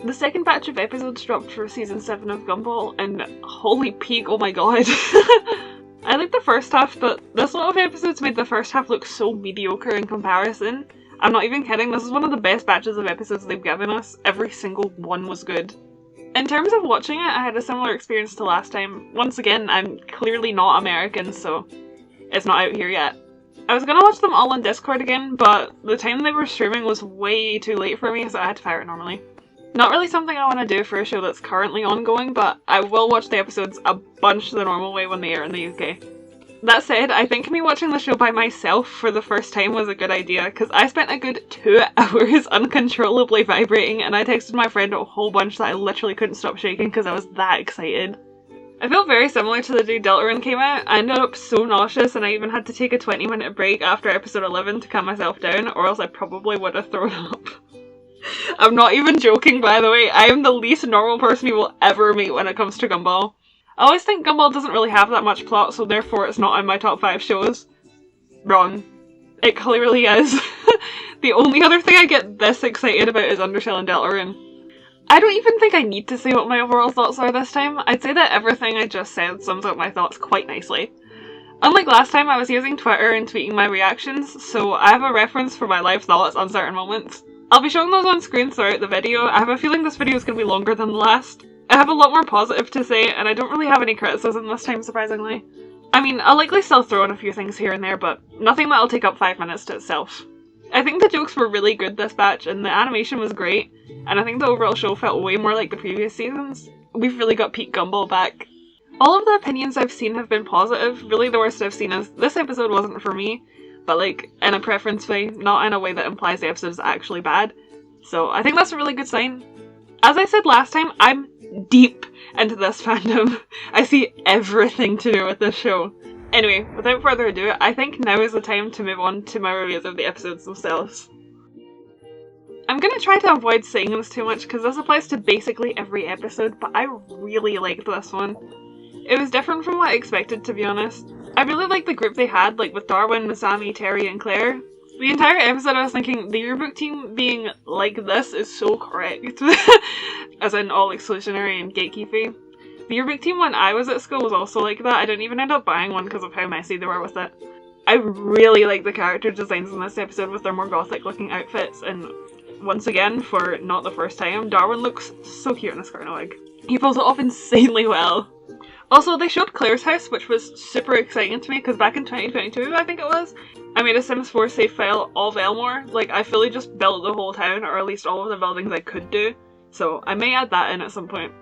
The second batch of episodes dropped for season 7 of Gumball, and holy peak, oh my god. I liked the first half, but this lot of episodes made the first half look so mediocre in comparison. I'm not even kidding, this is one of the best batches of episodes they've given us. Every single one was good. In terms of watching it, I had a similar experience to last time. Once again, I'm clearly not American, so it's not out here yet. I was gonna watch them all on Discord again, but the time they were streaming was way too late for me, so I had to fire it normally. Not really something I want to do for a show that's currently ongoing, but I will watch the episodes a bunch the normal way when they air in the UK. That said, I think me watching the show by myself for the first time was a good idea, because I spent a good 2 hours uncontrollably vibrating, and I texted my friend a whole bunch that I literally couldn't stop shaking because I was that excited. I felt very similar to the day Deltarune came out. I ended up so nauseous and I even had to take a 20-minute break after episode 11 to calm myself down, or else I probably would have thrown up. I'm not even joking, by the way. I am the least normal person you will ever meet when it comes to Gumball. I always think Gumball doesn't really have that much plot, so therefore it's not in my top 5 shows. Wrong. It clearly is. The only other thing I get this excited about is Undertale and Deltarune. I don't even think I need to say what my overall thoughts are this time. I'd say that everything I just said sums up my thoughts quite nicely. Unlike last time, I was using Twitter and tweeting my reactions, so I have a reference for my live thoughts on certain moments. I'll be showing those on screen throughout the video. I have a feeling this video is going to be longer than the last. I have a lot more positive to say, and I don't really have any criticism this time, surprisingly. I mean, I'll likely still throw in a few things here and there, but nothing that'll take up 5 minutes to itself. I think the jokes were really good this batch, and the animation was great, and I think the overall show felt way more like the previous seasons. We've really got peak Gumball back. All of the opinions I've seen have been positive. Really the worst I've seen is, this episode wasn't for me, but like, in a preference way, not in a way that implies the episode is actually bad. So I think that's a really good sign. As I said last time, I'm deep into this fandom. I see everything to do with this show. Anyway, without further ado, I think now is the time to move on to my reviews of the episodes themselves. I'm gonna try to avoid saying this too much because this applies to basically every episode, but I really liked this one. It was different from what I expected, to be honest. I really liked the group they had, like with Darwin, Masami, Terry, and Claire. The entire episode I was thinking, the yearbook team being like this is so correct. As in all exclusionary and gatekeepy. The yearbook team when I was at school was also like that. I didn't even end up buying one because of how messy they were with it. I really like the character designs in this episode with their more gothic looking outfits, and once again, for not the first time, Darwin looks so cute in a skirt and a wig. He pulls it off insanely well. Also, they showed Claire's house, which was super exciting to me because back in 2022, I think it was, I made a Sims 4 save file of Elmore. Like, I fully just built the whole town, or at least all of the buildings I could do, so I may add that in at some point.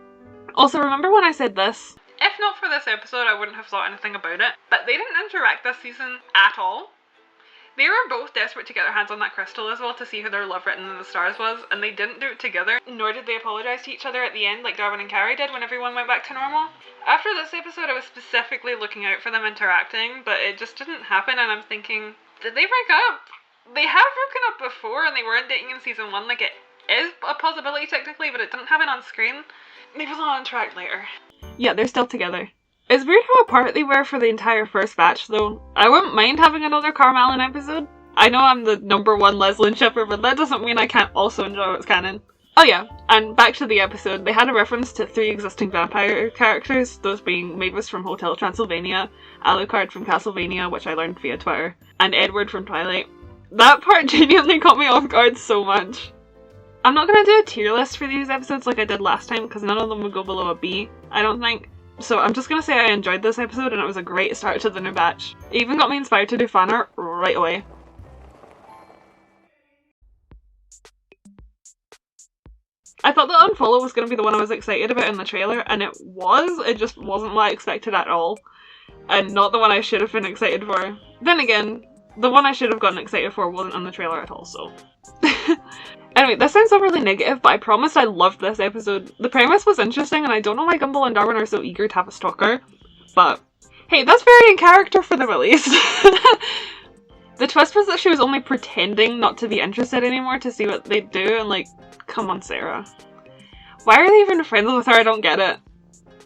Also, remember when I said this? If not for this episode, I wouldn't have thought anything about it, but they didn't interact this season at all. They were both desperate to get their hands on that crystal as well to see who their love written in the stars was, and they didn't do it together, nor did they apologise to each other at the end like Darwin and Carrie did when everyone went back to normal. After this episode, I was specifically looking out for them interacting, but it just didn't happen, and I'm thinking, did they break up? They have broken up before, and they weren't dating in season 1, like it is a possibility technically, but it didn't happen on screen. Maybe they'll interact later. Yeah, they're still together. It's weird how apart they were for the entire first batch, though. I wouldn't mind having another Carmelin episode. I know I'm the #1 Leslin shipper, but that doesn't mean I can't also enjoy what's canon. Oh yeah, and back to the episode, they had a reference to 3 existing vampire characters, those being Mavis from Hotel Transylvania, Alucard from Castlevania, which I learned via Twitter, and Edward from Twilight. That part genuinely caught me off guard so much. I'm not going to do a tier list for these episodes like I did last time, because none of them would go below a B, I don't think. So I'm just going to say I enjoyed this episode and it was a great start to the new batch. It even got me inspired to do fan art right away. I thought that Unfollow was going to be the one I was excited about in the trailer, and it was. It just wasn't what I expected at all. And not the one I should have been excited for. Then again, the one I should have gotten excited for wasn't in the trailer at all, so... Anyway, this sounds overly negative, but I promised I loved this episode. The premise was interesting, and I don't know why Gumball and Darwin are so eager to have a stalker, but hey, that's very in character for them at least. The twist was that she was only pretending not to be interested anymore to see what they'd do, and like, come on Sarah. Why are they even friends with her? I don't get it.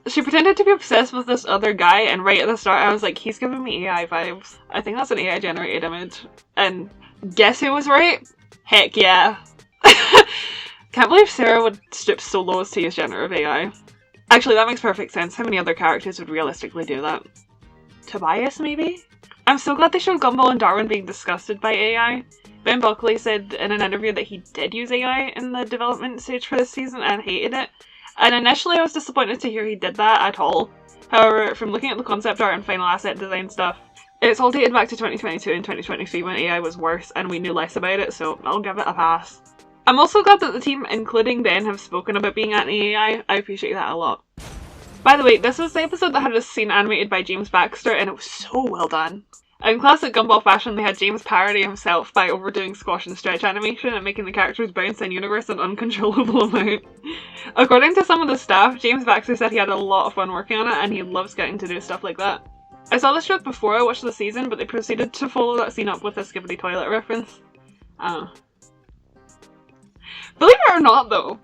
She pretended to be obsessed with this other guy, and right at the start I was like, he's giving me AI vibes. I think that's an AI generated image. And guess who was right? Heck yeah. Can't believe Sarah would stoop so low as to use generative AI. Actually, that makes perfect sense. How many other characters would realistically do that? Tobias, maybe? I'm so glad they showed Gumball and Darwin being disgusted by AI. Ben Buckley said in an interview that he did use AI in the development stage for this season and hated it. And initially I was disappointed to hear he did that at all. However, from looking at the concept art and final asset design stuff, it's all dated back to 2022 and 2023 when AI was worse and we knew less about it, so I'll give it a pass. I'm also glad that the team, including Ben, have spoken about being anti-AI. I appreciate that a lot. By the way, this was the episode that had a scene animated by James Baxter, and it was so well done. In classic Gumball fashion, they had James parody himself by overdoing squash and stretch animation and making the characters bounce in universe an uncontrollable amount. According to some of the staff, James Baxter said he had a lot of fun working on it and he loves getting to do stuff like that. I saw this joke before I watched the season, but they proceeded to follow that scene up with a Skibbity Toilet reference. Believe it or not though,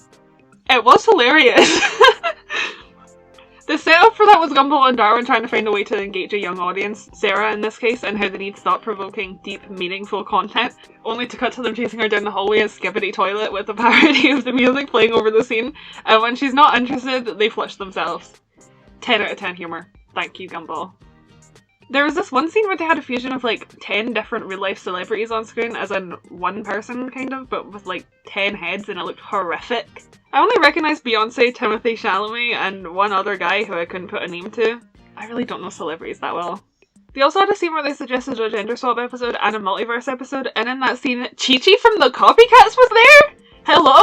it was hilarious. The setup for that was Gumball and Darwin trying to find a way to engage a young audience, Sarah in this case, and how they need thought-provoking, deep, meaningful content, only to cut to them chasing her down the hallway as Skibbity Toilet with a parody of the music playing over the scene, and when she's not interested, they flush themselves. 10 out of 10 humour. Thank you, Gumball. There was this one scene where they had a fusion of like 10 different real-life celebrities on screen, as in one person, kind of, but with like 10 heads, and it looked horrific. I only recognised Beyonce, Timothée Chalamet, and one other guy who I couldn't put a name to. I really don't know celebrities that well. They also had a scene where they suggested a gender swap episode and a multiverse episode, and in that scene, Chi-Chi from the Copycats was there? Hello?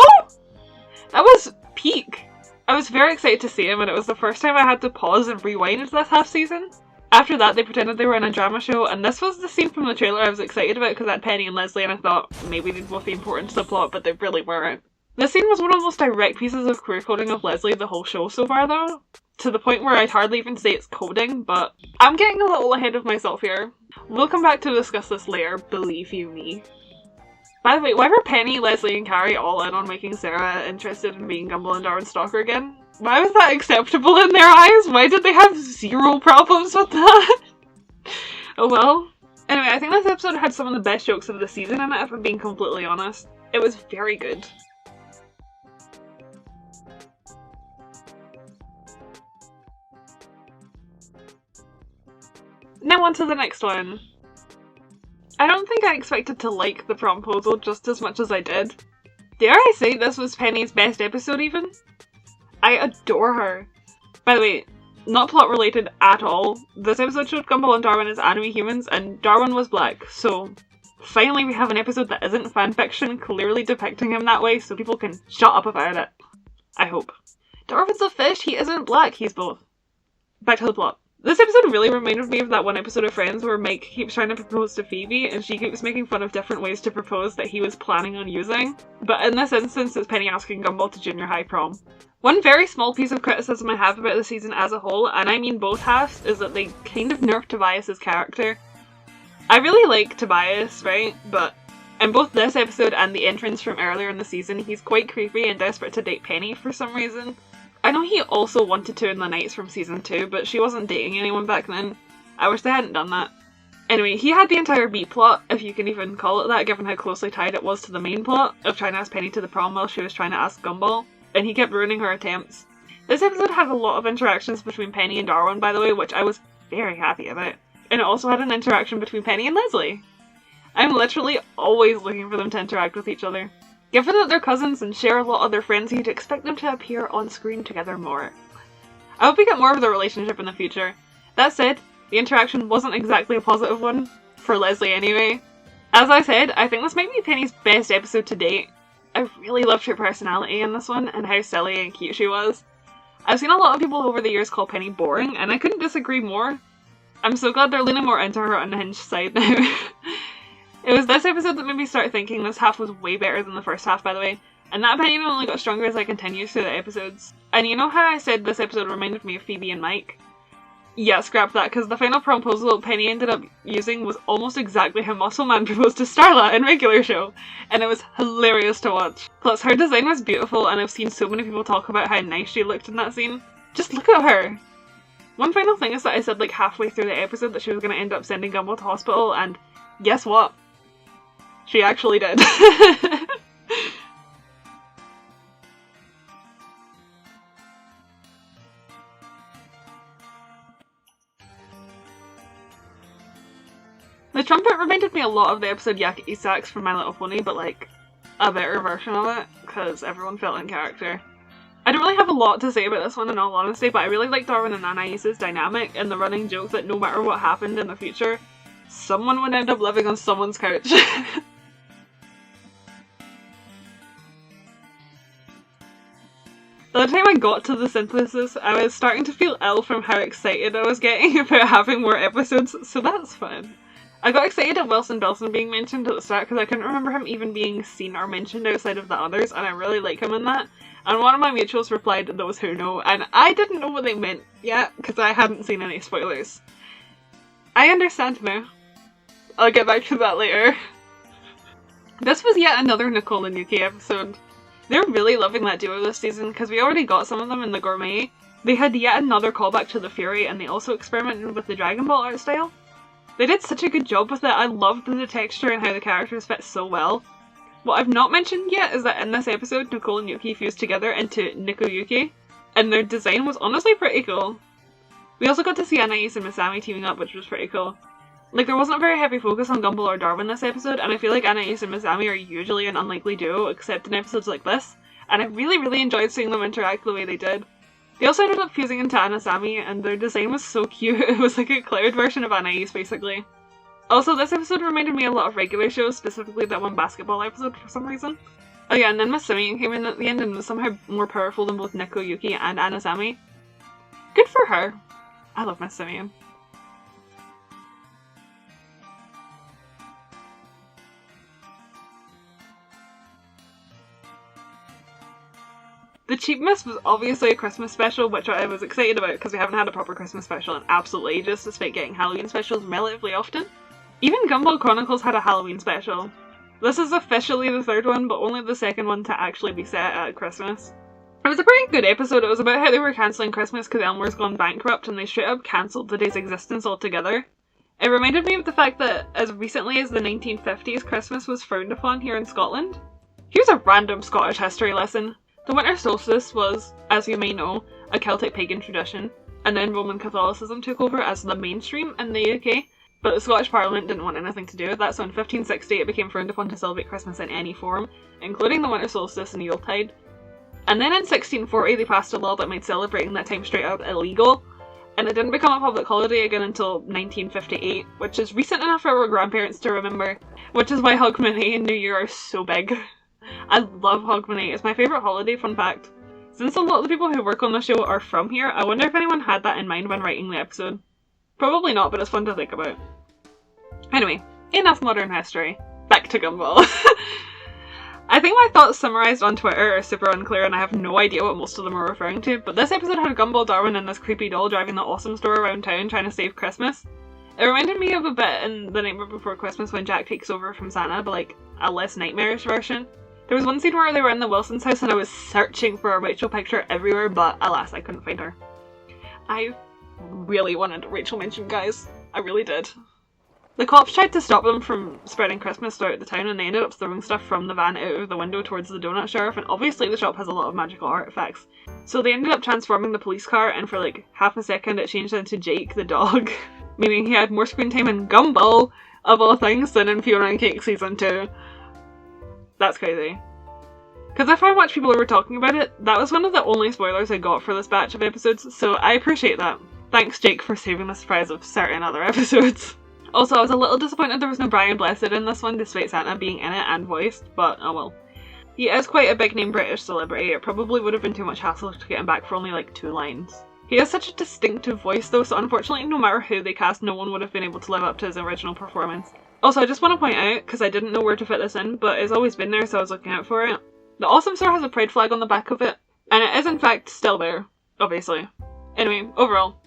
That was peak. I was very excited to see him, and it was the first time I had to pause and rewind this half season. After that, they pretended they were in a drama show, and this was the scene from the trailer I was excited about because I had Penny and Leslie, and I thought maybe they'd both be important to the plot, but they really weren't. This scene was one of the most direct pieces of queer coding of Leslie the whole show so far though, to the point where I'd hardly even say it's coding, but I'm getting a little ahead of myself here. We'll come back to discuss this later, believe you me. By the way, why were Penny, Leslie, and Carrie all in on making Sarah interested in being Gumball and Darwin's stalker again? Why was that acceptable in their eyes? Why did they have zero problems with that? Oh well. Anyway, I think this episode had some of the best jokes of the season in it, if I'm being completely honest. It was very good. Now on to the next one. I don't think I expected to like the promposal just as much as I did. Dare I say this was Penny's best episode even? I adore her. By the way, not plot related at all. This episode showed Gumball and Darwin as anime humans, and Darwin was black, so finally we have an episode that isn't fanfiction clearly depicting him that way so people can shut up about it. I hope. Darwin's a fish, he isn't black, he's both. Back to the plot. This episode really reminded me of that one episode of Friends where Mike keeps trying to propose to Phoebe and she keeps making fun of different ways to propose that he was planning on using. But in this instance, it's Penny asking Gumball to junior high prom. One very small piece of criticism I have about the season as a whole, and I mean both halves, is that they kind of nerfed Tobias's character. I really like Tobias, right? But in both this episode and the entrance from earlier in the season, he's quite creepy and desperate to date Penny for some reason. I know he also wanted to in the Nights from season 2, but she wasn't dating anyone back then. I wish they hadn't done that. Anyway, he had the entire B plot, if you can even call it that, given how closely tied it was to the main plot, of trying to ask Penny to the prom while she was trying to ask Gumball, and he kept ruining her attempts. This episode had a lot of interactions between Penny and Darwin, by the way, which I was very happy about. And it also had an interaction between Penny and Leslie. I'm literally always looking for them to interact with each other. Given that they're cousins and share a lot of their friends, you'd expect them to appear on screen together more. I hope we get more of their relationship in the future. That said, the interaction wasn't exactly a positive one, for Leslie anyway. As I said, I think this might be Penny's best episode to date. I really loved her personality in this one, and how silly and cute she was. I've seen a lot of people over the years call Penny boring, and I couldn't disagree more. I'm so glad they're leaning more into her unhinged side now. It was this episode that made me start thinking this half was way better than the first half, by the way, and that opinion only got stronger as I continued through the episodes. And you know how I said this episode reminded me of Phoebe and Mike? Yeah, scrap that, because the final proposal Penny ended up using was almost exactly how Muscle Man proposed to Starla in regular show, and it was hilarious to watch. Plus, her design was beautiful, and I've seen so many people talk about how nice she looked in that scene. Just look at her! One final thing is that I said like halfway through the episode that she was going to end up sending Gumball to hospital, and guess what? She actually did. trumpet reminded me a lot of the episode Yakety Sax from My Little Pony, but like a better version of it, because everyone felt in character. I don't really have a lot to say about this one in all honesty, but I really like Darwin and Anaise's dynamic and the running joke that no matter what happened in the future, someone would end up living on someone's couch. By the time I got to the synthesis, I was starting to feel ill from how excited I was getting about having more episodes, so that's fun. I got excited at Wilson Bilson being mentioned at the start because I couldn't remember him even being seen or mentioned outside of the others, and I really like him in that. And one of my mutuals replied, "Those who know," and I didn't know what they meant yet because I hadn't seen any spoilers. I understand now. I'll get back to that later. This was yet another Nicole and Yuki episode. They're really loving that duo this season because we already got some of them in the Gourmet. They had yet another callback to the Fury, and they also experimented with the Dragon Ball art style. They did such a good job with it. I loved the texture and how the characters fit so well. What I've not mentioned yet is that in this episode, Nicole and Yuki fused together into Niko-Yuki, and their design was honestly pretty cool. We also got to see Anais and Masami teaming up, which was pretty cool. Like, there wasn't a very heavy focus on Gumball or Darwin this episode, and I feel like Anais and Masami are usually an unlikely duo, except in episodes like this, and I really enjoyed seeing them interact the way they did. They also ended up fusing into Anasami, and their design was so cute. It was like a cloud version of Anais, basically. Also, this episode reminded me a lot of regular shows, specifically that one basketball episode for some reason. Oh yeah, and then Miss Simian came in at the end and was somehow more powerful than both Niko-Yuki and Anasami. Good for her. I love Miss Simian. The Cheap Miss was obviously a Christmas special, which I was excited about because we haven't had a proper Christmas special in absolute ages, despite getting Halloween specials relatively often. Even Gumball Chronicles had a Halloween special. This is officially the third one, but only the second one to actually be set at Christmas. It was a pretty good episode. It was about how they were cancelling Christmas because Elmer's gone bankrupt and they straight up cancelled the day's existence altogether. It reminded me of the fact that as recently as the 1950s, Christmas was frowned upon here in Scotland. Here's a random Scottish history lesson. The winter solstice was, as you may know, a Celtic pagan tradition, and then Roman Catholicism took over as the mainstream in the UK, but the Scottish Parliament didn't want anything to do with that, so in 1560 it became frowned upon to celebrate Christmas in any form, including the winter solstice and Yuletide. And then in 1640 they passed a law that made celebrating that time straight up illegal, and it didn't become a public holiday again until 1958, which is recent enough for our grandparents to remember, which is why Hogmanay and New Year are so big. I love Hogmanay, it's my favourite holiday, fun fact. Since a lot of the people who work on the show are from here, I wonder if anyone had that in mind when writing the episode. Probably not, but it's fun to think about. Anyway, enough modern history. Back to Gumball. I think my thoughts summarised on Twitter are super unclear and I have no idea what most of them are referring to, but this episode had Gumball, Darwin and this creepy doll driving the awesome store around town trying to save Christmas. It reminded me of a bit in The Nightmare Before Christmas when Jack takes over from Santa, but like a less nightmarish version. There was one scene where they were in the Wilson's house and I was searching for a Rachel picture everywhere, but alas, I couldn't find her. I really wanted a Rachel mention, guys. I really did. The cops tried to stop them from spreading Christmas throughout the town and they ended up throwing stuff from the van out of the window towards the donut sheriff, and obviously the shop has a lot of magical artifacts. So they ended up transforming the police car and for like half a second it changed into Jake the dog, meaning he had more screen time in Gumball, of all things, than in Fiona and Cake Season 2. That's crazy. Because if I watch people who were talking about it, that was one of the only spoilers I got for this batch of episodes, so I appreciate that. Thanks Jake for saving the surprise of certain other episodes. Also, I was a little disappointed there was no Brian Blessed in this one, despite Santa being in it and voiced, but oh well. He is quite a big name British celebrity, it probably would have been too much hassle to get him back for only like 2 lines. He has such a distinctive voice though, so unfortunately no matter who they cast, no one would have been able to live up to his original performance. Also, I just want to point out, because I didn't know where to fit this in, but it's always been there so I was looking out for it. The Awesome Store has a pride flag on the back of it, and it is in fact still there, obviously. Anyway, overall,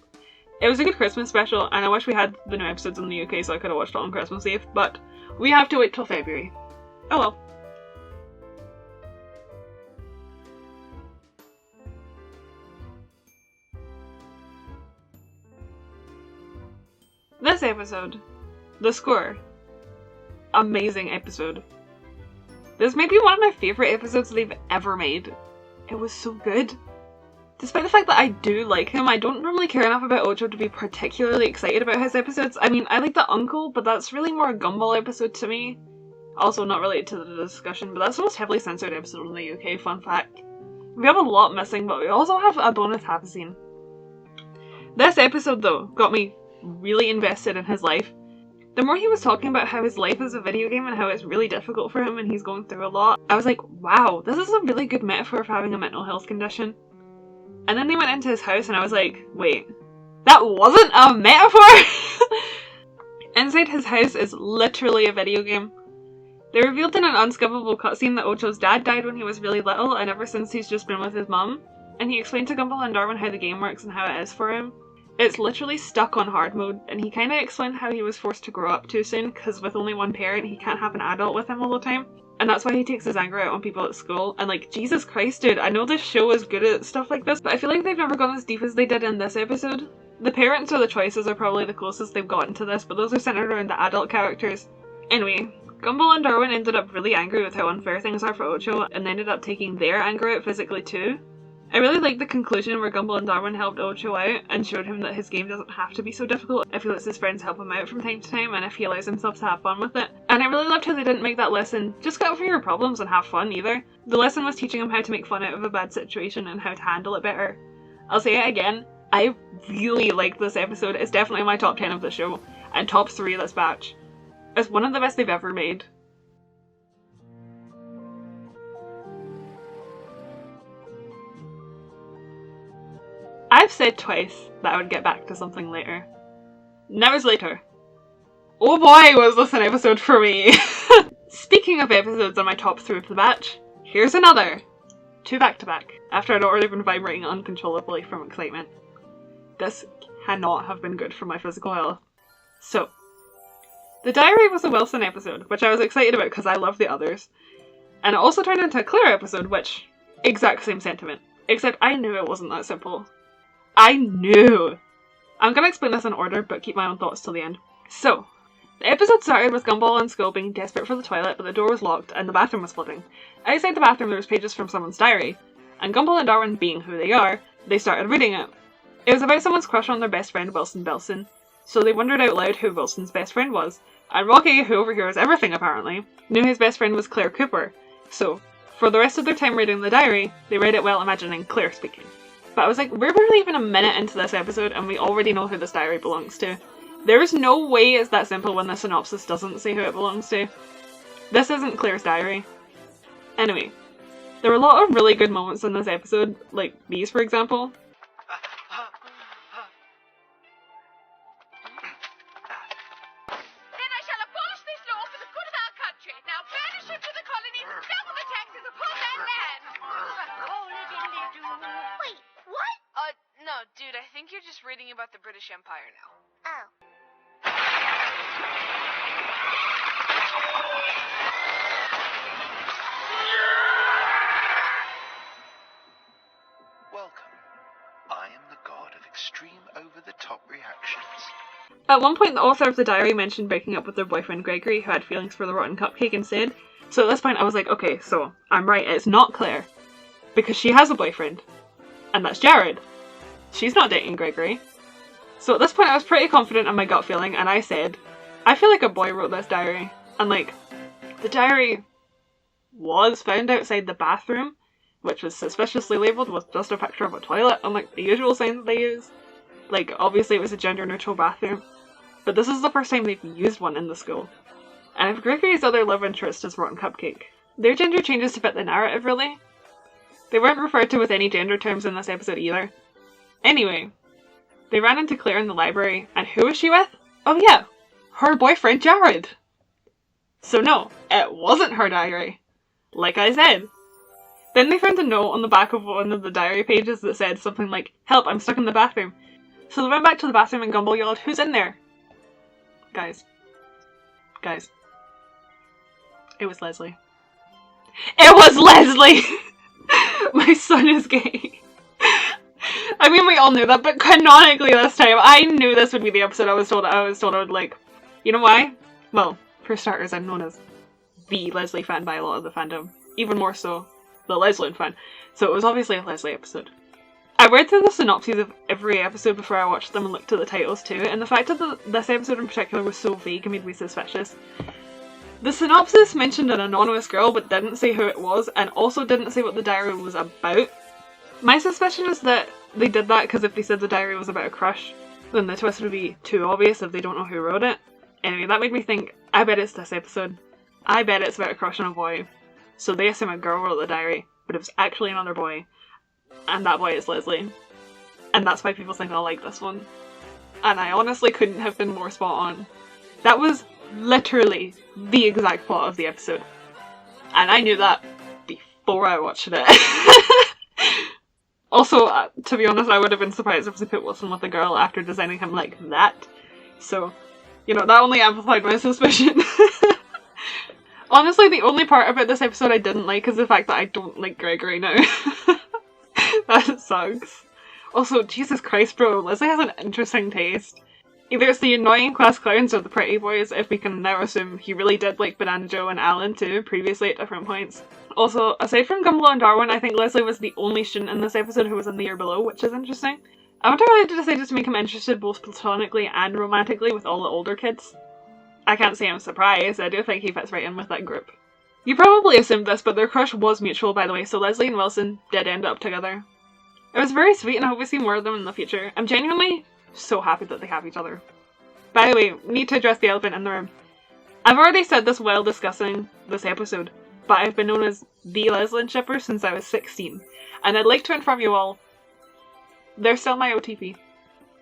it was a good Christmas special, and I wish we had the new episodes in the UK so I could have watched it on Christmas Eve, but we have to wait till February. Oh well. This episode, the score. Amazing episode. This may be one of my favourite episodes they've ever made. It was so good. Despite the fact that I do like him, I don't normally care enough about Ocho to be particularly excited about his episodes. I mean, I like the uncle, but that's really more a Gumball episode to me. Also not related to the discussion, but that's the most heavily censored episode in the UK, fun fact. We have a lot missing, but we also have a bonus half scene. This episode, though, got me really invested in his life. The more he was talking about how his life is a video game and how it's really difficult for him and he's going through a lot, I was like, wow, this is a really good metaphor for having a mental health condition. And then they went into his house and I was like, wait, that wasn't a metaphor? Inside his house is literally a video game. They revealed in an unskippable cutscene that Ocho's dad died when he was really little, and ever since he's just been with his mum. And he explained to Gumball and Darwin how the game works and how it is for him. It's literally stuck on hard mode, and he kinda explained how he was forced to grow up too soon, because with only one parent he can't have an adult with him all the time. And that's why he takes his anger out on people at school. And like, Jesus Christ dude, I know this show is good at stuff like this, but I feel like they've never gone as deep as they did in this episode. The parents or the choices are probably the closest they've gotten to this, but those are centered around the adult characters. Anyway, Gumball and Darwin ended up really angry with how unfair things are for Ocho, and they ended up taking their anger out physically too. I really like the conclusion where Gumball and Darwin helped Ocho out and showed him that his game doesn't have to be so difficult if he lets his friends help him out from time to time and if he allows himself to have fun with it. And I really loved how they didn't make that lesson just get over your problems and have fun either. The lesson was teaching him how to make fun out of a bad situation and how to handle it better. I'll say it again, I really liked this episode. It's definitely in my top 10 of the show, and top 3 of this batch. It's one of the best they've ever made. I've said twice that I would get back to something later. Now is later. Oh boy, was this an episode for me! Speaking of episodes on my top 3 of the batch, here's another. 2 back to back, after I'd already been vibrating uncontrollably from excitement. This cannot have been good for my physical health. So, the diary was a Wilson episode, which I was excited about because I love the others. And it also turned into a Claire episode, which, exact same sentiment. Except I knew it wasn't that simple. I knew! I'm gonna explain this in order, but keep my own thoughts till the end. So, the episode started with Gumball and Skull being desperate for the toilet, but the door was locked and the bathroom was flooding. Outside the bathroom there was pages from someone's diary, and Gumball and Darwin, being who they are, they started reading it. It was about someone's crush on their best friend Wilson Belson, so they wondered out loud who Wilson's best friend was. And Rocky, who overhears everything apparently, knew his best friend was Claire Cooper. So, for the rest of their time reading the diary, they read it while imagining Claire speaking. But I was like, we're barely even a minute into this episode and we already know who this diary belongs to. There's no way it's that simple when the synopsis doesn't say who it belongs to. This isn't Claire's diary. Anyway, there were a lot of really good moments in this episode, like these for example. Dude, I think you're just reading about the British Empire now. Oh. Welcome. I am the god of extreme over-the-top reactions. At one point, the author of the diary mentioned breaking up with their boyfriend Gregory, who had feelings for the rotten cupcake instead. So at this point I was like, okay, so I'm right, it's not Claire. Because she has a boyfriend. And that's Jared. She's not dating Gregory. So at this point I was pretty confident in my gut feeling, and I said, I feel like a boy wrote this diary. And like, the diary was found outside the bathroom, which was suspiciously labelled with just a picture of a toilet, unlike the usual signs they use. Like, obviously it was a gender-neutral bathroom, but this is the first time they've used one in the school. And if Gregory's other love interest is Rotten Cupcake, their gender changes to fit the narrative, really. They weren't referred to with any gender terms in this episode either. Anyway, they ran into Claire in the library, and who was she with? Oh yeah, her boyfriend Jared! So no, it wasn't her diary. Like I said. Then they found a note on the back of one of the diary pages that said something like, "Help, I'm stuck in the bathroom." So they went back to the bathroom and Gumball yelled, "Who's in there?" Guys. It was Leslie. It was Leslie! My son is gay. I mean, we all knew that, but canonically this time, I knew this would be the episode I was told I would like. You know why? Well, for starters, I'm known as the Leslie fan by a lot of the fandom. Even more so, the Leslie fan. So it was obviously a Leslie episode. I read through the synopses of every episode before I watched them and looked at the titles too, and the fact that this episode in particular was so vague made me suspicious. The synopsis mentioned an anonymous girl but didn't say who it was, and also didn't say what the diary was about. My suspicion is that they did that because if they said the diary was about a crush, then the twist would be too obvious if they don't know who wrote it. Anyway, that made me think, I bet it's this episode. I bet it's about a crush on a boy. So they assume a girl wrote the diary, but it was actually another boy. And that boy is Leslie. And that's why people think I'll like this one. And I honestly couldn't have been more spot on. That was literally the exact plot of the episode. And I knew that before I watched it. Also, to be honest, I would have been surprised if they put Wilson with a girl after designing him like that. So, you know, that only amplified my suspicion. Honestly, the only part about this episode I didn't like is the fact that I don't like Gregory now. That sucks. Also, Jesus Christ, bro, Leslie has an interesting taste. Either it's the annoying class clowns or the pretty boys, if we can now assume he really did like Banana Joe and Alan too, previously at different points. Also, aside from Gumball and Darwin, I think Leslie was the only student in this episode who was in the year below, which is interesting. I wonder why they decided to make him interested both platonically and romantically with all the older kids. I can't say I'm surprised, I do think he fits right in with that group. You probably assumed this, but their crush was mutual, by the way, so Leslie and Wilson did end up together. It was very sweet and I hope we see more of them in the future. I'm genuinely so happy that they have each other. By the way, need to address the elephant in the room. I've already said this while discussing this episode, but I've been known as the Leslie shipper since I was 16. And I'd like to inform you all, they're still my OTP.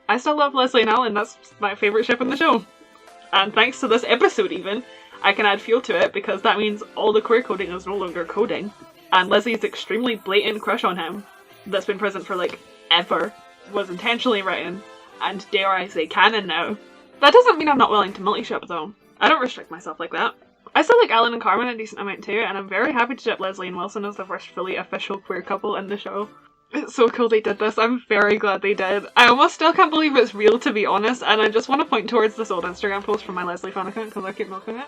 I still love Leslie and Alan, that's my favourite ship in the show. And thanks to this episode even, I can add fuel to it because that means all the queer coding is no longer coding. And Leslie's extremely blatant crush on him, that's been present for like ever, was intentionally written, and dare I say canon now. That doesn't mean I'm not willing to multi-ship though. I don't restrict myself like that. I still like Alan and Carmen a decent amount too, and I'm very happy to ship Leslie and Wilson as the first fully official queer couple in the show. It's so cool they did this, I'm very glad they did. I almost still can't believe it's real, to be honest, and I just want to point towards this old Instagram post from my Leslie fan account because I keep milking it.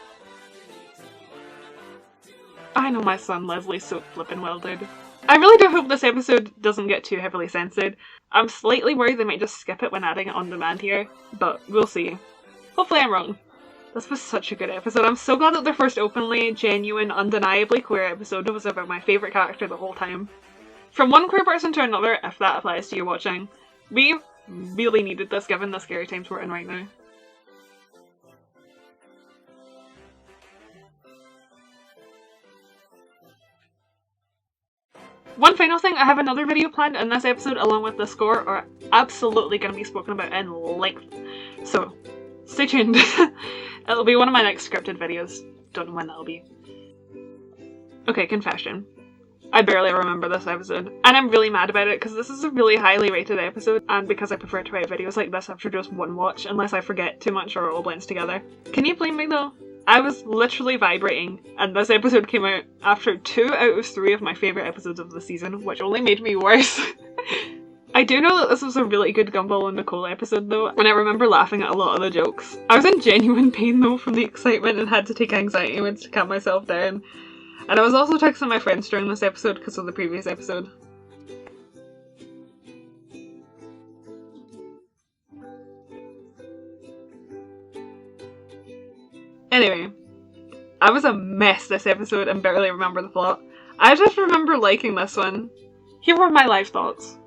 I know my son Leslie's so flippin' well, dude. I really do hope this episode doesn't get too heavily censored. I'm slightly worried they might just skip it when adding it on demand here, but we'll see. Hopefully I'm wrong. This was such a good episode. I'm so glad that their first openly, genuine, undeniably queer episode was about my favourite character the whole time. From one queer person to another, if that applies to you watching, we really needed this given the scary times we're in right now. One final thing, I have another video planned in this episode along with the score are absolutely going to be spoken about in length. So, stay tuned. It'll be one of my next scripted videos. Don't know when that'll be. Okay, confession. I barely remember this episode, and I'm really mad about it because this is a really highly rated episode, and because I prefer to write videos like this after just one watch, unless I forget too much or it all blends together. Can you blame me though? I was literally vibrating, and this episode came out after 2 out of 3 of my favourite episodes of the season, which only made me worse. I do know that this was a really good Gumball and Nicole episode though, and I remember laughing at a lot of the jokes. I was in genuine pain though from the excitement and had to take anxiety meds to calm myself down. And I was also texting my friends during this episode because of the previous episode. Anyway, I was a mess this episode and barely remember the plot. I just remember liking this one. Here were my live thoughts.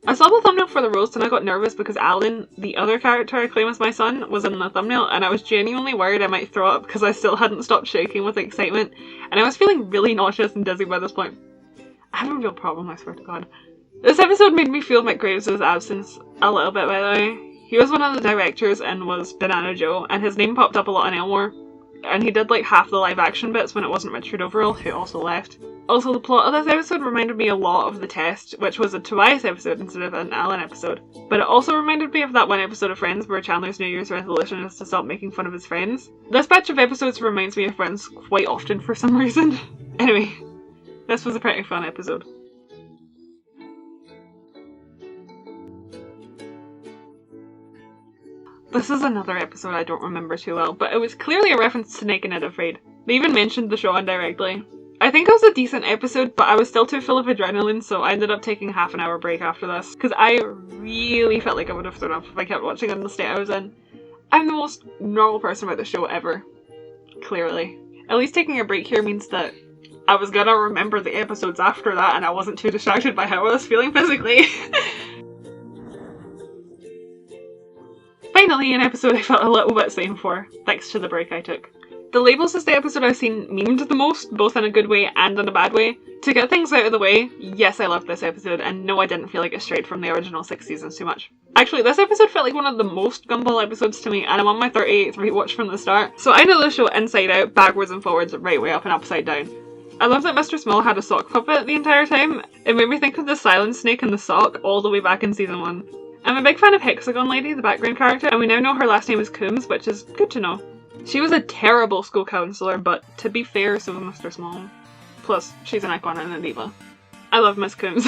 I saw the thumbnail for the roast and I got nervous because Alan, the other character I claim as my son, was in the thumbnail, and I was genuinely worried I might throw up because I still hadn't stopped shaking with excitement, and I was feeling really nauseous and dizzy by this point. I have a real problem, I swear to God. This episode made me feel Mick Graves' absence a little bit, by the way. He was one of the directors and was Banana Joe, and his name popped up a lot in Elmore. And he did like half the live action bits when it wasn't Richard Overall, who also left. Also, the plot of this episode reminded me a lot of The Test, which was a Tobias episode instead of an Alan episode. But it also reminded me of that one episode of Friends where Chandler's New Year's resolution is to stop making fun of his friends. This batch of episodes reminds me of Friends quite often for some reason. Anyway, this was a pretty fun episode. This is another episode I don't remember too well, but it was clearly a reference to Naked and Afraid. They even mentioned the show indirectly. I think it was a decent episode, but I was still too full of adrenaline, so I ended up taking half an hour break after this, because I really felt like I would have thrown up if I kept watching in the state I was in. I'm the most normal person about the show ever. Clearly. At least taking a break here means that I was gonna remember the episodes after that and I wasn't too distracted by how I was feeling physically. Finally, an episode I felt a little bit same for, thanks to the break I took. The Labels is the episode I've seen memed the most, both in a good way and in a bad way. To get things out of the way, yes, I loved this episode, and no, I didn't feel like it strayed from the original 6 seasons too much. Actually, this episode felt like one of the most Gumball episodes to me, and I'm on my 38th rewatch from the start, so I know the show inside out, backwards and forwards, right way up and upside down. I love that Mr. Small had a sock puppet the entire time. It made me think of the Silent Snake and the sock all the way back in season 1. I'm a big fan of Hexagon Lady, the background character, and we now know her last name is Coombs, which is good to know. She was a terrible school counsellor, but to be fair, so was Mr. Small. Plus, she's an icon and a diva. I love Miss Coombs.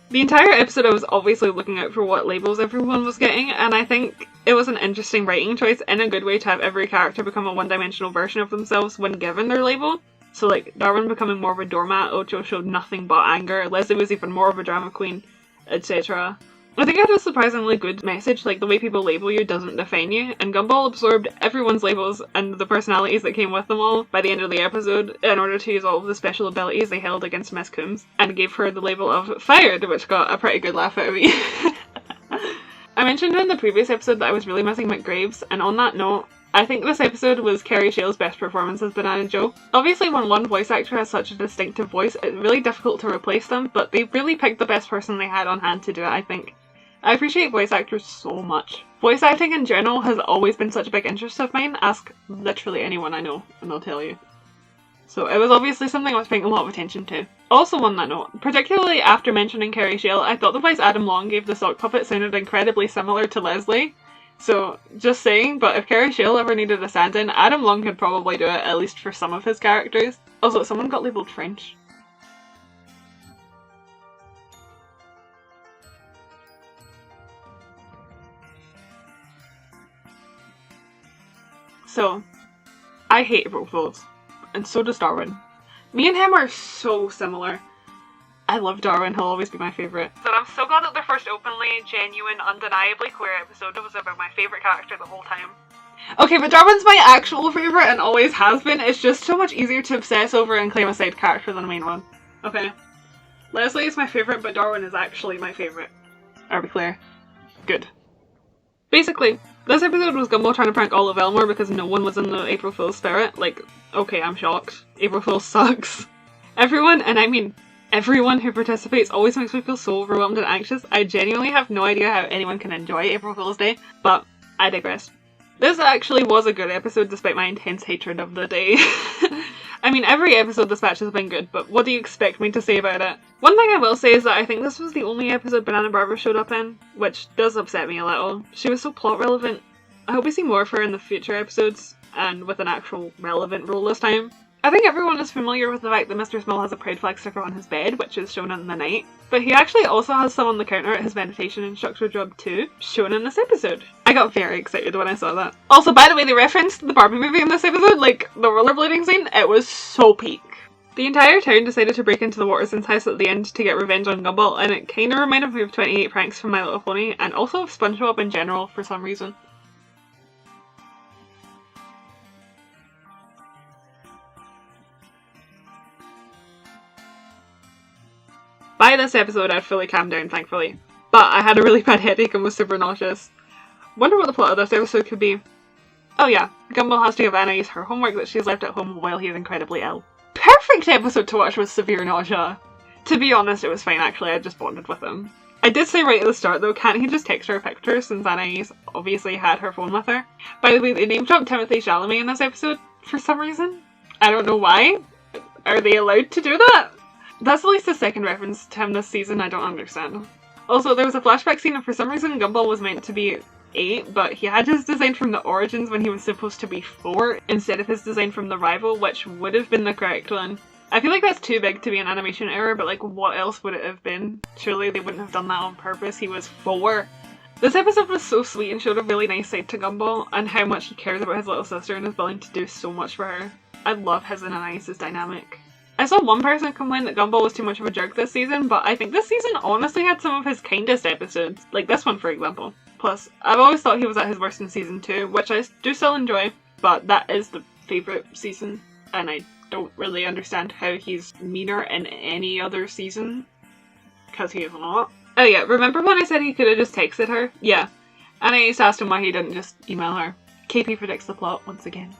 The entire episode I was obviously looking out for what labels everyone was getting, and I think it was an interesting writing choice in a good way to have every character become a one-dimensional version of themselves when given their label. So like, Darwin becoming more of a doormat, Ocho showed nothing but anger, Leslie was even more of a drama queen, etc. I think it had a surprisingly good message, like the way people label you doesn't define you, and Gumball absorbed everyone's labels and the personalities that came with them all by the end of the episode in order to use all of the special abilities they held against Miss Coombs, and gave her the label of Fired, which got a pretty good laugh out of me. I mentioned in the previous episode that I was really missing McGraves, and on that note, I think this episode was Kerry Shale's best performance as Banana Joe. Obviously when one voice actor has such a distinctive voice, it's really difficult to replace them, but they really picked the best person they had on hand to do it, I think. I appreciate voice actors so much. Voice acting in general has always been such a big interest of mine. Ask literally anyone I know and they'll tell you. So it was obviously something I was paying a lot of attention to. Also on that note, particularly after mentioning Kerry Shale, I thought the voice Adam Long gave the sock puppet sounded incredibly similar to Leslie. So, just saying, but if Kerry Shale ever needed a stand-in, Adam Long could probably do it, at least for some of his characters. Also, someone got labelled French. So, I hate April Fools, and so does Darwin. Me and him are so similar. I love Darwin, he'll always be my favourite. But I'm so glad that their first openly, genuine, undeniably queer episode was about my favourite character the whole time. Okay, but Darwin's my actual favourite and always has been. It's just so much easier to obsess over and claim a side character than a main one. Okay. Leslie is my favourite, but Darwin is actually my favourite. Are we clear? Good. Basically, this episode was Gumball trying to prank Olive Elmore because no one was in the April Fool's spirit. Like, okay, I'm shocked. April Fool's sucks. Everyone, and I mean everyone who participates always makes me feel so overwhelmed and anxious. I genuinely have no idea how anyone can enjoy April Fool's Day, but I digress. This actually was a good episode despite my intense hatred of the day. I mean, every episode this batch has been good, but what do you expect me to say about it? One thing I will say is that I think this was the only episode Banana Barbara showed up in, which does upset me a little. She was so plot relevant. I hope we see more of her in the future episodes, and with an actual relevant role this time. I think everyone is familiar with the fact that Mr. Small has a pride flag sticker on his bed, which is shown in the night, but he actually also has some on the counter at his meditation instructor job too, shown in this episode. I got very excited when I saw that. Also, by the way, they referenced the Barbie movie in this episode, like the rollerblading scene. It was so peak. The entire town decided to break into the Watterson's house at the end to get revenge on Gumball, and it kinda reminded me of 28 Pranks from My Little Pony, and also of SpongeBob in general for some reason. By this episode, I'd fully calmed down, thankfully. But I had a really bad headache and was super nauseous. Wonder what the plot of this episode could be. Oh yeah, Gumball has to give Anais her homework that she's left at home while he's incredibly ill. Perfect episode to watch with severe nausea! To be honest, it was fine actually, I just bonded with him. I did say right at the start though, can't he just text her a picture since Anais obviously had her phone with her? By the way, they name dropped Timothée Chalamet in this episode for some reason. I don't know why. Are they allowed to do that? That's at least the second reference to him this season I don't understand. Also, there was a flashback scene and for some reason Gumball was meant to be 8, but he had his design from the Origins when he was supposed to be 4, instead of his design from the Rival, which would have been the correct one. I feel like that's too big to be an animation error, but like what else would it have been? Surely they wouldn't have done that on purpose, he was 4. This episode was so sweet and showed a really nice side to Gumball, and how much he cares about his little sister and is willing to do so much for her. I love his and Anais's dynamic. I saw one person complain that Gumball was too much of a jerk this season, but I think this season honestly had some of his kindest episodes, like this one for example. Plus, I've always thought he was at his worst in season 2, which I do still enjoy, but that is the favourite season, and I don't really understand how he's meaner in any other season, because he is not. Oh yeah, remember when I said he could have just texted her? Yeah. And I just asked him why he didn't just email her. KP predicts the plot once again.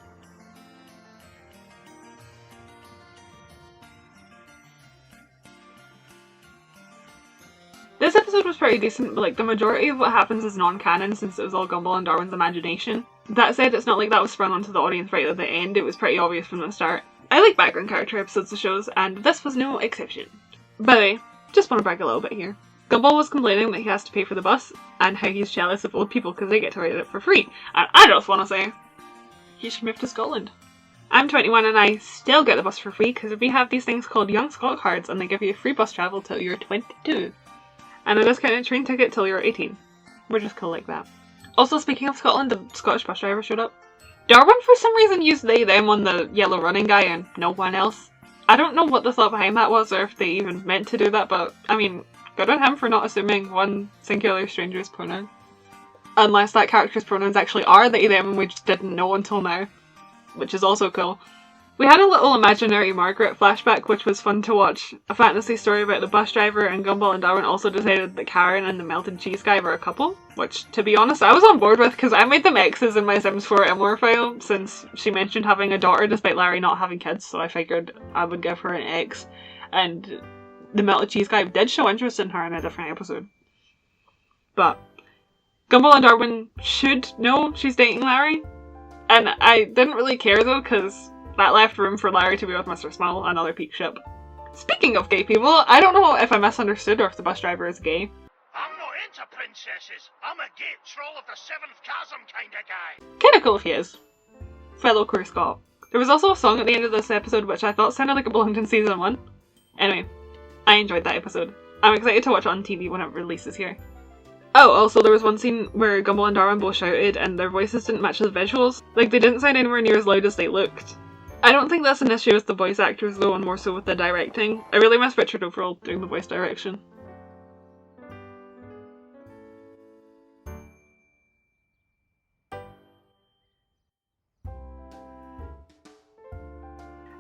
This episode was pretty decent, but like the majority of what happens is non-canon since it was all Gumball and Darwin's imagination. That said, it's not like that was sprung onto the audience right at the end, it was pretty obvious from the start. I like background character episodes of shows, and this was no exception. By the way, just want to brag a little bit here. Gumball was complaining that he has to pay for the bus, and how he's jealous of old people because they get to ride it for free. And I just want to say, he should move to Scotland. I'm 21 and I still get the bus for free because we have these things called Young Scot cards and they give you free bus travel till you're 22. And a discounted train ticket till you're 18. We're just cool like that. Also, speaking of Scotland, the Scottish bus driver showed up. Darwin for some reason used they, them on the yellow running guy and no one else. I don't know what the thought behind that was or if they even meant to do that, but I mean, good on him for not assuming one singular stranger's pronoun. Unless that character's pronouns actually are they, them, and we just didn't know until now. Which is also cool. We had a little imaginary Margaret flashback, which was fun to watch. A fantasy story about the bus driver, and Gumball and Darwin also decided that Karen and the melted cheese guy were a couple. Which, to be honest, I was on board with, because I made them exes in my Sims 4 Elmore file, since she mentioned having a daughter despite Larry not having kids, so I figured I would give her an ex. And the melted cheese guy did show interest in her in a different episode. But Gumball and Darwin should know she's dating Larry. And I didn't really care though, because that left room for Larry to be with Mr. Small, another peak ship. Speaking of gay people, I don't know if I misunderstood or if the bus driver is gay. I'm not into princesses. I'm a gay troll of the seventh chasm kind of guy. Kinda cool if he is. Fellow queer Scot. There was also a song at the end of this episode which I thought sounded like it belonged in season 1. Anyway, I enjoyed that episode. I'm excited to watch it on TV when it releases here. Oh, also there was one scene where Gumball and Darwin both shouted and their voices didn't match the visuals. Like, they didn't sound anywhere near as loud as they looked. I don't think that's an issue with the voice actors though, and more so with the directing. I really miss Richard Overall doing the voice direction.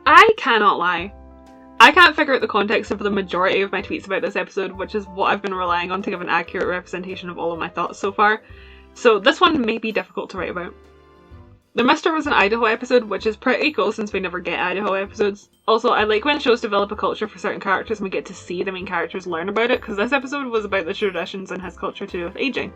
I cannot lie. I can't figure out the context of the majority of my tweets about this episode, which is what I've been relying on to give an accurate representation of all of my thoughts so far, so this one may be difficult to write about. The Mister was an Idaho episode, which is pretty cool since we never get Idaho episodes. Also, I like when shows develop a culture for certain characters and we get to see the main characters learn about it, because this episode was about the traditions in his culture to do with aging.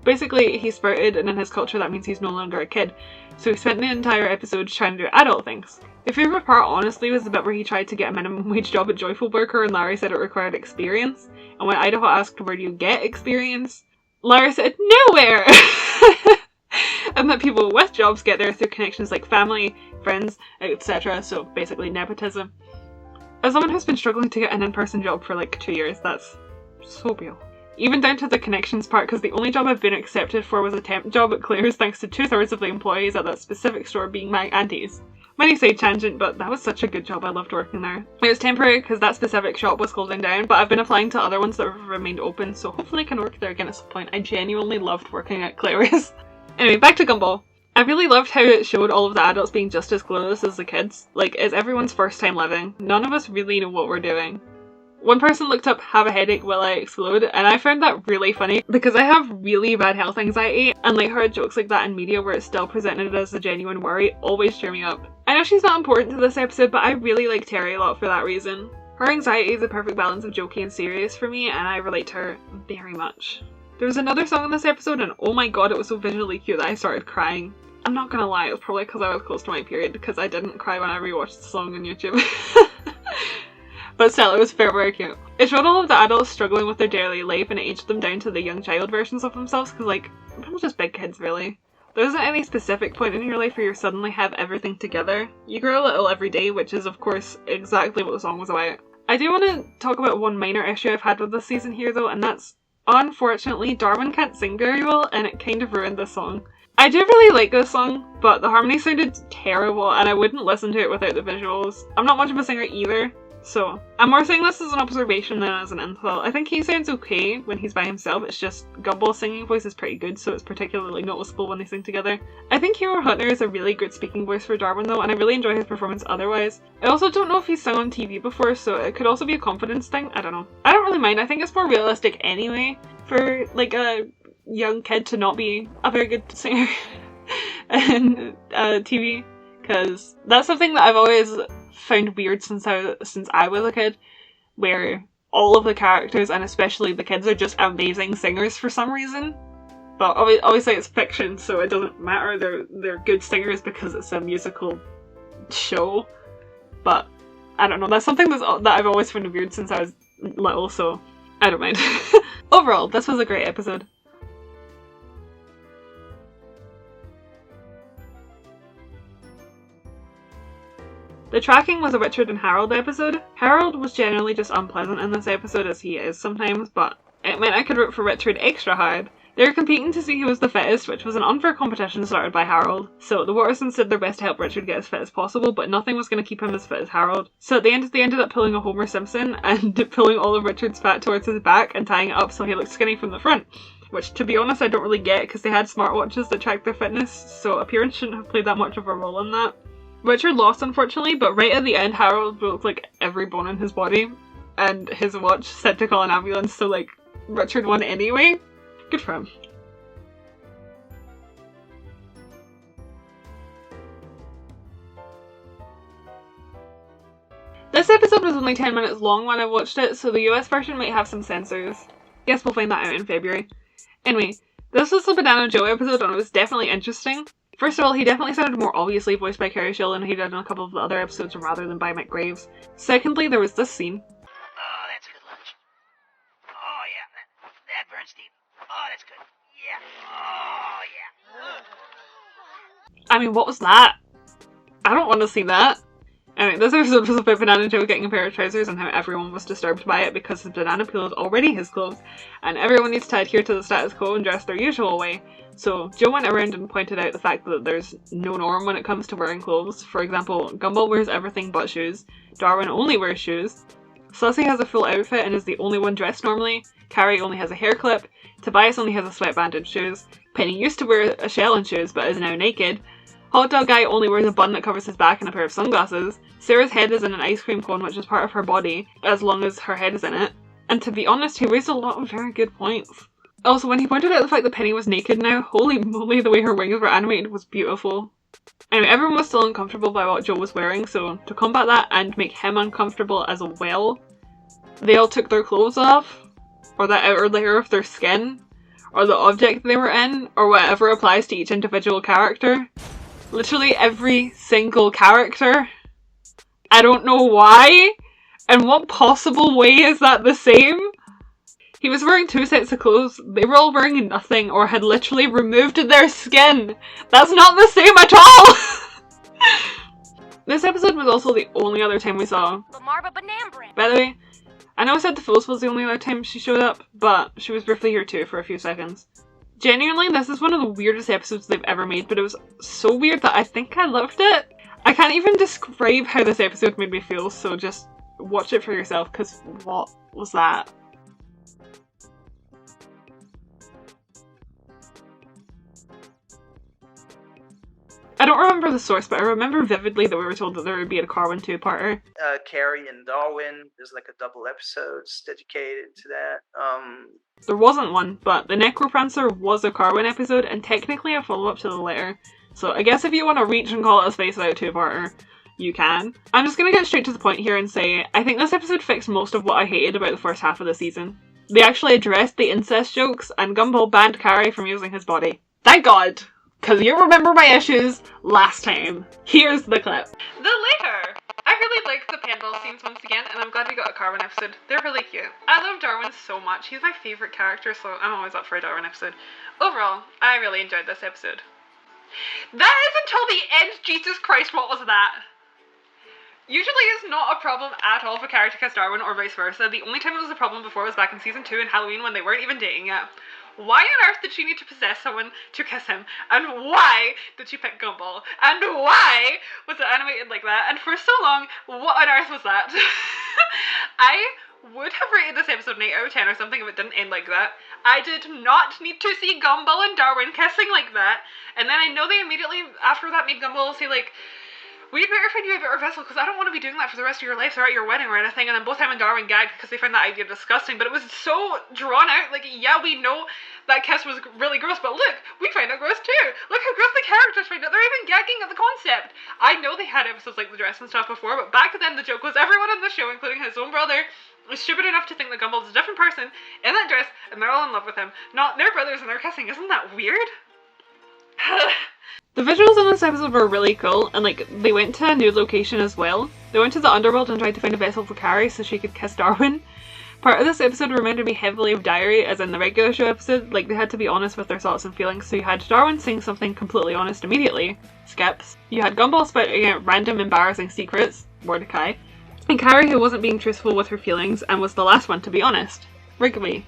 Basically, he's sprouted, and in his culture that means he's no longer a kid, so he spent the entire episode trying to do adult things. My favourite part, honestly, was the bit where he tried to get a minimum wage job at Joyful Burger and Larry said it required experience, and when Idaho asked where do you get experience, Larry said nowhere! And that people with jobs get there through connections like family, friends, etc, so basically nepotism. As someone who's been struggling to get an in-person job for like 2 years, that's so real. Even down to the connections part, because the only job I've been accepted for was a temp job at Claire's thanks to 2/3 of the employees at that specific store being my aunties. Many side tangent, but that was such a good job, I loved working there. It was temporary because that specific shop was closing down, but I've been applying to other ones that have remained open, so hopefully I can work there again at some point. I genuinely loved working at Claire's. Anyway, back to Gumball. I really loved how it showed all of the adults being just as clueless as the kids. Like, it's everyone's first time living. None of us really know what we're doing. One person looked up, "have a headache, will I explode?" and I found that really funny because I have really bad health anxiety, and lighthearted jokes like that in media where it's still presented as a genuine worry always cheer me up. I know she's not important to this episode, but I really like Terry a lot for that reason. Her anxiety is a perfect balance of jokey and serious for me, and I relate to her very much. There was another song in this episode, and oh my god, it was so visually cute that I started crying. I'm not gonna lie, it was probably because I was close to my period, because I didn't cry when I rewatched the song on YouTube. But still, it was very cute. It showed all of the adults struggling with their daily life and it aged them down to the young child versions of themselves, because like, we're just big kids really. There isn't any specific point in your life where you suddenly have everything together. You grow a little every day, which is of course exactly what the song was about. I do want to talk about one minor issue I've had with this season here though, and that's, unfortunately, Darwin can't sing very well and it kind of ruined the song. I do really like this song, but the harmony sounded terrible and I wouldn't listen to it without the visuals. I'm not much of a singer either, so I'm more saying this as an observation than as an insult. I think he sounds okay when he's by himself, it's just Gumball's singing voice is pretty good, so it's particularly noticeable when they sing together. I think Hero Hunter is a really good speaking voice for Darwin though, and I really enjoy his performance otherwise. I also don't know if he's sung on TV before, so it could also be a confidence thing, I don't know. I don't really mind, I think it's more realistic anyway for like a young kid to not be a very good singer in TV, because that's something that I've always found weird since I was a kid, where all of the characters and especially the kids are just amazing singers for some reason. But obviously it's fiction, so it doesn't matter. They're good singers because it's a musical show. But I don't know. That's something that I've always found weird since I was little, so I don't mind. Overall, this was a great episode. The tracking was a Richard and Harold episode. Harold was generally just unpleasant in this episode, as he is sometimes, but it meant I could root for Richard extra hard. They were competing to see who was the fittest, which was an unfair competition started by Harold. So the Watersons did their best to help Richard get as fit as possible, but nothing was going to keep him as fit as Harold. So at the end, they ended up pulling a Homer Simpson and pulling all of Richard's fat towards his back and tying it up so he looked skinny from the front. Which, to be honest, I don't really get, because they had smartwatches that tracked their fitness, so appearance shouldn't have played that much of a role in that. Richard lost, unfortunately, but right at the end, Harold broke like every bone in his body, and his watch said to call an ambulance, so like, Richard won anyway. Good for him. This episode was only 10 minutes long when I watched it, so the US version might have some censors. Guess we'll find that out in February. Anyway, this was the Banana Joe episode, and it was definitely interesting. First of all, he definitely sounded more obviously voiced by Carrie Shill than he did in a couple of the other episodes rather than by Mick Graves. Secondly, there was this scene. Oh, that's good lunch. Oh, yeah. That burns deep. Oh, that's good. Yeah. Oh, yeah. I mean, what was that? I don't want to see that. Anyway, this episode was about Banana Joe getting a pair of trousers and how everyone was disturbed by it because his banana peel is already his clothes, and everyone needs to adhere to the status quo and dress their usual way. So Joe went around and pointed out the fact that there's no norm when it comes to wearing clothes. For example, Gumball wears everything but shoes, Darwin only wears shoes, Sussy has a full outfit and is the only one dressed normally, Carrie only has a hair clip, Tobias only has a sweatband and shoes, Penny used to wear a shell and shoes but is now naked, Hot Dog Guy only wears a bun that covers his back and a pair of sunglasses, Sarah's head is in an ice cream cone which is part of her body, as long as her head is in it, and to be honest, he raised a lot of very good points. Also, when he pointed out the fact that Penny was naked now, holy moly, the way her wings were animated was beautiful. Anyway, everyone was still uncomfortable by what Joe was wearing, so to combat that and make him uncomfortable as well, they all took their clothes off, or the outer layer of their skin, or the object they were in, or whatever applies to each individual character. Literally every single character. I don't know why. In what possible way is that the same? He was wearing 2 sets of clothes, they were all wearing nothing or had literally removed their skin. That's not the same at all! This episode was also the only other time we saw Lamarba Banambran. By the way, I know I said the Foes was the only other time she showed up, but she was briefly here too for a few seconds. Genuinely, this is one of the weirdest episodes they've ever made, but it was so weird that I think I loved it. I can't even describe how this episode made me feel, so just watch it for yourself, because what was that? I don't remember the source, but I remember vividly that we were told that there would be a Carwin 2-parter. Carrie and Darwin, there's like a double episodes dedicated to that. There wasn't one, but the Necroprancer was a Carwin episode, and technically a follow-up to the letter. So I guess if you want to reach and call it a Space Out 2-parter, you can. I'm just gonna get straight to the point here and say, I think this episode fixed most of what I hated about the first half of the season. They actually addressed the incest jokes, and Gumball banned Carrie from using his body. Thank God! Because you remember my issues last time. Here's the clip. The letter! I really liked the Pendle scenes once again, and I'm glad we got a Carwin episode. They're really cute. I love Darwin so much. He's my favourite character, so I'm always up for a Darwin episode. Overall, I really enjoyed this episode. That is until the end. Jesus Christ, what was that? Usually it's not a problem at all if a character gets Darwin or vice versa. The only time it was a problem before was back in season 2 in Halloween when they weren't even dating yet. Why on earth did she need to possess someone to kiss him? And why did she pick Gumball? And why was it animated like that? And for so long, what on earth was that? I would have rated this episode an 8 out of 10 or something if it didn't end like that. I did not need to see Gumball and Darwin kissing like that. And then I know they immediately after that made Gumball say like, we'd better find you a better vessel because I don't want to be doing that for the rest of your life or at your wedding or anything. And then both him and Darwin gagged because they found that idea disgusting. But it was so drawn out. Like, yeah, we know that kiss was really gross, but look, we find it gross too. Look how gross the characters find it. They're even gagging at the concept. I know they had episodes like the dress and stuff before, but back then the joke was everyone in the show, including his own brother, was stupid enough to think that Gumball's a different person in that dress and they're all in love with him. Not their brothers and they're kissing. Isn't that weird? The visuals in this episode were really cool, and like, they went to a new location as well. They went to the underworld and tried to find a vessel for Carrie so she could kiss Darwin. Part of this episode reminded me heavily of Diary, as in the regular show episode. Like, they had to be honest with their thoughts and feelings, so you had Darwin saying something completely honest immediately. Skips. You had Gumball spouting out random embarrassing secrets. Mordecai. And Carrie, who wasn't being truthful with her feelings and was the last one to be honest. Wrigley.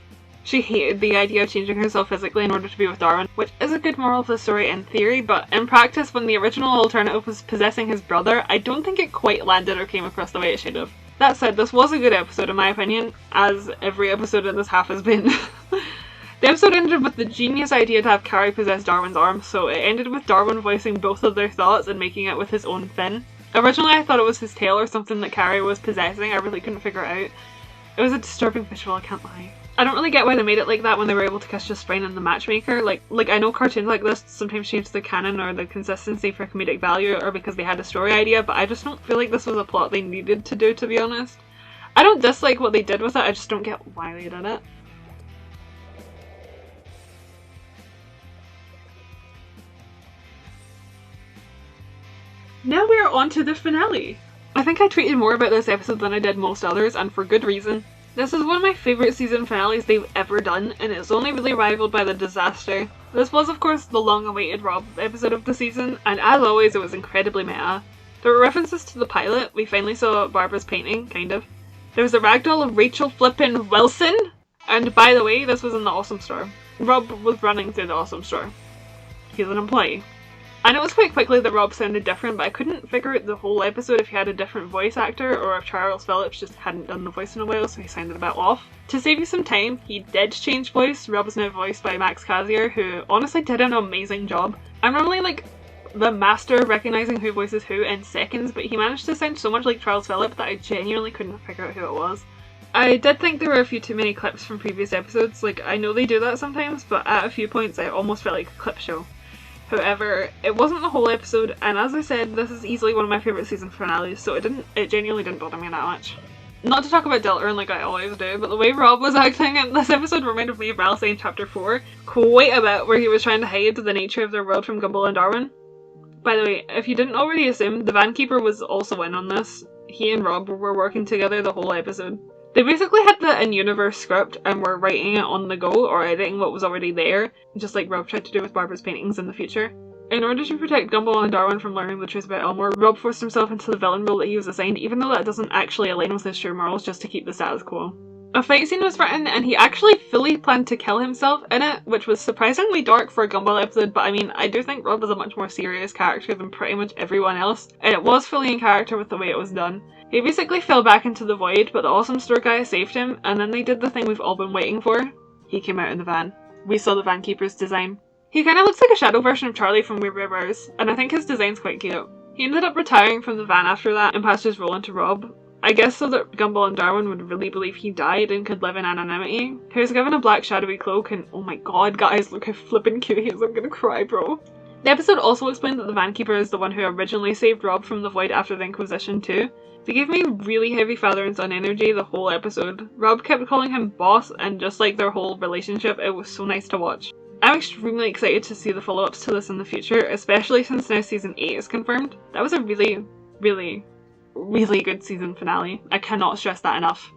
She hated the idea of changing herself physically in order to be with Darwin, which is a good moral of the story in theory, but in practice, when the original alternative was possessing his brother, I don't think it quite landed or came across the way it should have. That said, this was a good episode in my opinion, as every episode in this half has been. The episode ended with the genius idea to have Carrie possess Darwin's arm, so it ended with Darwin voicing both of their thoughts and making it with his own fin. Originally I thought it was his tail or something that Carrie was possessing, I really couldn't figure it out. It was a disturbing visual, I can't lie. I don't really get why they made it like that when they were able to kiss just fine in The Matchmaker. Like I know cartoons like this sometimes change the canon or the consistency for comedic value or because they had a story idea, but I just don't feel like this was a plot they needed to do, to be honest. I don't dislike what they did with it, I just don't get why they did it. Now we are on to the finale. I think I tweeted more about this episode than I did most others, and for good reason. This is one of my favourite season finales they've ever done, and it's only really rivaled by The Disaster. This was of course the long-awaited Rob episode of the season, and as always it was incredibly meta. There were references to the pilot, we finally saw Barbara's painting, kind of. There was a ragdoll of Rachel flippin' Wilson, and by the way, this was in the Awesome Store. Rob was running through the Awesome Store. He's an employee. I noticed quite quickly that Rob sounded different, but I couldn't figure out the whole episode if he had a different voice actor or if Charles Phillips just hadn't done the voice in a while, so he sounded a bit off. To save you some time, he did change voice. Rob is now voiced by Max Cazier, who honestly did an amazing job. I'm normally like the master of recognising who voices who in seconds, but he managed to sound so much like Charles Phillips that I genuinely couldn't figure out who it was. I did think there were a few too many clips from previous episodes. Like, I know they do that sometimes, but at a few points I almost felt like a clip show. However, it wasn't the whole episode, and as I said, this is easily one of my favourite season finales, so it genuinely didn't bother me that much. Not to talk about Deltarune like I always do, but the way Rob was acting in this episode reminded me of Ralsei in Chapter 4 quite a bit, where he was trying to hide the nature of their world from Gumball and Darwin. By the way, if you didn't already assume, the Vankeeper was also in on this. He and Rob were working together the whole episode. They basically had the in-universe script and were writing it on the go or editing what was already there, just like Rob tried to do with Barbara's paintings in the future. In order to protect Gumball and Darwin from learning the truth about Elmore, Rob forced himself into the villain role that he was assigned, even though that doesn't actually align with his true morals, just to keep the status quo. A fight scene was written and he actually fully planned to kill himself in it, which was surprisingly dark for a Gumball episode, but I mean, I do think Rob is a much more serious character than pretty much everyone else, and it was fully in character with the way it was done. He basically fell back into the void, but the Awesome Store guy saved him, and then they did the thing we've all been waiting for. He came out in the van. We saw the Vankeeper's design. He kinda looks like a shadow version of Charlie from We Were Bears, and I think his design's quite cute. He ended up retiring from the van after that and passed his role into Rob. I guess so that Gumball and Darwin would really believe he died and could live in anonymity. He was given a black shadowy cloak and oh my god guys, look how flippin' cute he is, I'm gonna cry bro. The episode also explained that the Vankeeper is the one who originally saved Rob from the void after the Inquisition too. They gave me really heavy father and son energy the whole episode. Rob kept calling him boss, and just like their whole relationship, it was so nice to watch. I'm extremely excited to see the follow-ups to this in the future, especially since now season 8 is confirmed. That was a really, really, really good season finale. I cannot stress that enough.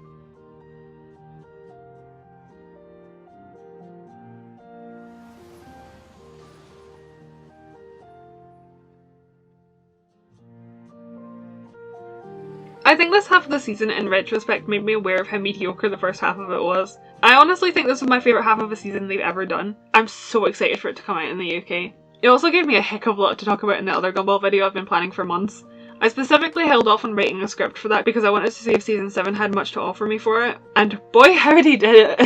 I think this half of the season, in retrospect, made me aware of how mediocre the first half of it was. I honestly think this was my favourite half of a season they've ever done. I'm so excited for it to come out in the UK. It also gave me a heck of a lot to talk about in the other Gumball video I've been planning for months. I specifically held off on writing a script for that because I wanted to see if season 7 had much to offer me for it, and boy howdy did it!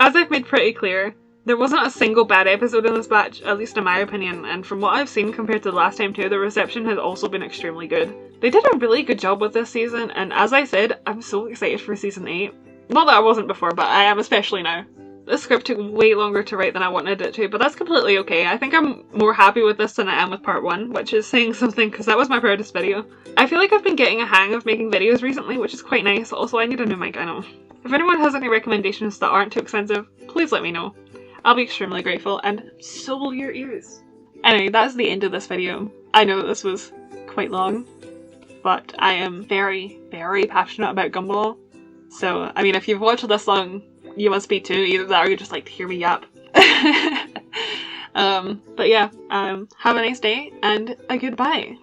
As I've made pretty clear, there wasn't a single bad episode in this batch, at least in my opinion, and from what I've seen compared to the last time too, the reception has also been extremely good. They did a really good job with this season, and as I said, I'm so excited for season 8. Not that I wasn't before, but I am especially now. This script took way longer to write than I wanted it to, but that's completely okay. I think I'm more happy with this than I am with part 1, which is saying something because that was my proudest video. I feel like I've been getting a hang of making videos recently, which is quite nice. Also, I need a new mic, I know. If anyone has any recommendations that aren't too expensive, please let me know. I'll be extremely grateful, and so will your ears. Anyway, that's the end of this video. I know that this was quite long, but I am very, very passionate about Gumball. So, I mean, if you've watched this long, you must be too. Either that or you just like to hear me yap. But yeah, have a nice day and a goodbye.